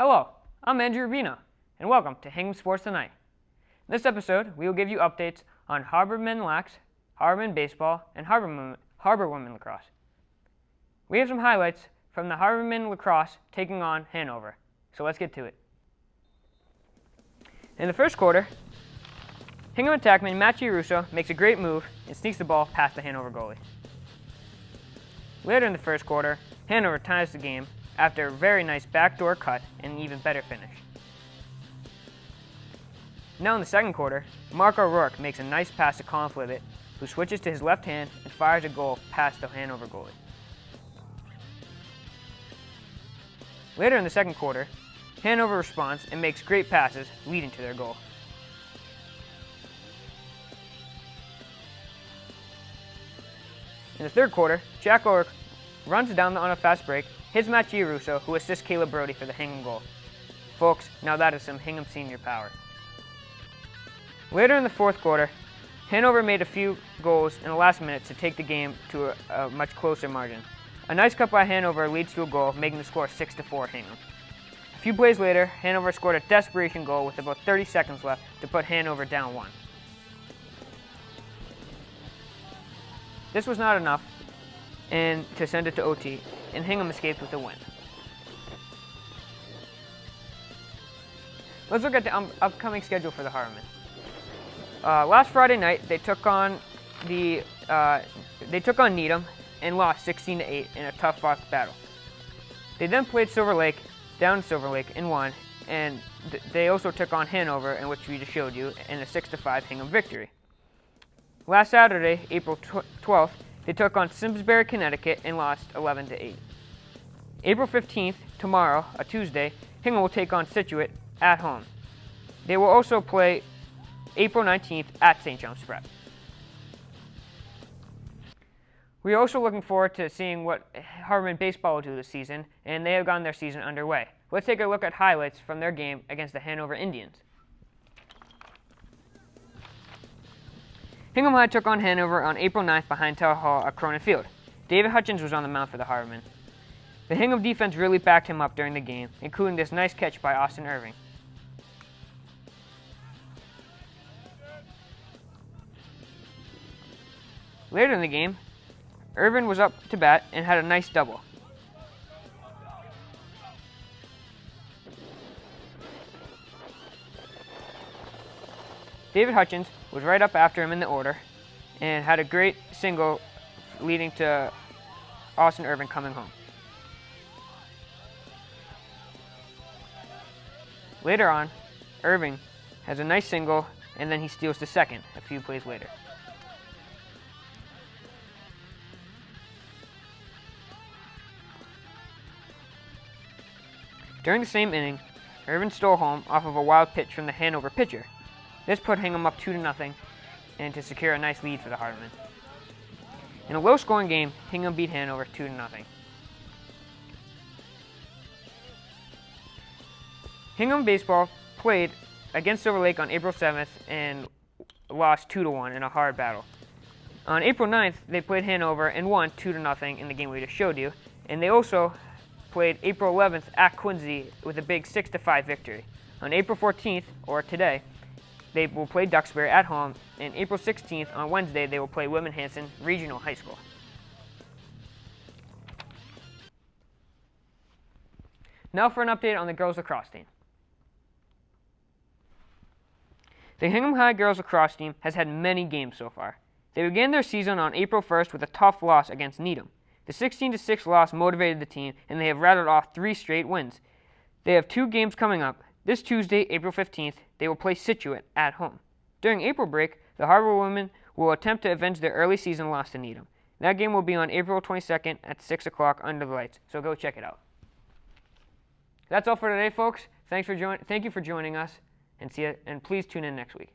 Hello, I'm Andrew Rubino, and welcome to Hingham Sports Tonight. In this episode, we will give you updates on Harbor Men Lax, Harbor Men Baseball, and Harbor Women Lacrosse. We have some highlights from the Harbor Men Lacrosse taking on Hanover, so let's get to it. In the first quarter, Hingham attackman Matt Russo makes a great move and sneaks the ball past the Hanover goalie. Later in the first quarter, Hanover ties the game after a very nice backdoor cut and an even better finish. Now in the second quarter, Mark O'Rourke makes a nice pass to Colin Flivitt, who switches to his left hand and fires a goal past the Hanover goalie. Later in the second quarter, Hanover responds and makes great passes, leading to their goal. In the third quarter, Jack O'Rourke runs down on a fast break, hits Matt Russo, who assists Caleb Brody for the Hingham goal. Folks, now that is some Hingham senior power. Later in the fourth quarter, Hanover made a few goals in the last minute to take the game to a much closer margin. A nice cut by Hanover leads to a goal, making the score 6-4 Hingham. A few plays later, Hanover scored a desperation goal with about 30 seconds left to put Hanover down 1. This was not enough and to send it to OT, and Hingham escaped with a win. Let's look at the upcoming schedule for the Harbor Men. Last Friday night, they took on Needham and lost 16-8 in a tough-fought battle. They then played Silver Lake, down in Silver Lake, and won, and they also took on Hanover, in which we just showed you, in a 6-5 Hingham victory. Last Saturday, April 12th, they took on Simsbury, Connecticut, and lost 11-8. April 15th, tomorrow, a Tuesday, Hingham will take on Scituate at home. They will also play April 19th at St. John's Prep. We are also looking forward to seeing what Harbor Men Baseball will do this season, and they have gotten their season underway. Let's take a look at highlights from their game against the Hanover Indians. Hingham High took on Hanover on April 9th behind Tower Hall at Cronin Field. David Hutchins was on the mound for the Harbor Men. The Hingham defense really backed him up during the game, including this nice catch by Austin Irving. Later in the game, Irvin was up to bat and had a nice double. David Hutchins was right up after him in the order and had a great single leading to Austin Irvin coming home. Later on, Irving has a nice single and then he steals to second a few plays later. During the same inning, Irvin stole home off of a wild pitch from the Hanover pitcher. This put Hingham up 2-0 and to secure a nice lead for the Harbor Men. In a low-scoring game, Hingham beat Hanover 2-0. Hingham Baseball played against Silver Lake on April 7th and lost 2-1 in a hard battle. On April 9th, they played Hanover and won 2-0 in the game we just showed you, and they also played April 11th at Quincy with a big 6-5 victory. On April 14th, or today, they will play Duxbury at home, and April 16th, on Wednesday, they will play Whitman Hanson Regional High School. Now for an update on the girls lacrosse team. The Hingham High girls lacrosse team has had many games so far. They began their season on April 1st with a tough loss against Needham. The 16-6 loss motivated the team, and they have rattled off 3 straight wins. They have 2 games coming up. This Tuesday, April 15th, they will play Scituate at home. During April break, the Harbor Women will attempt to avenge their early season loss to Needham. That game will be on April 22nd at 6 o'clock under the lights, so go check it out. That's all for today, folks. Thank you for joining us, and please tune in next week.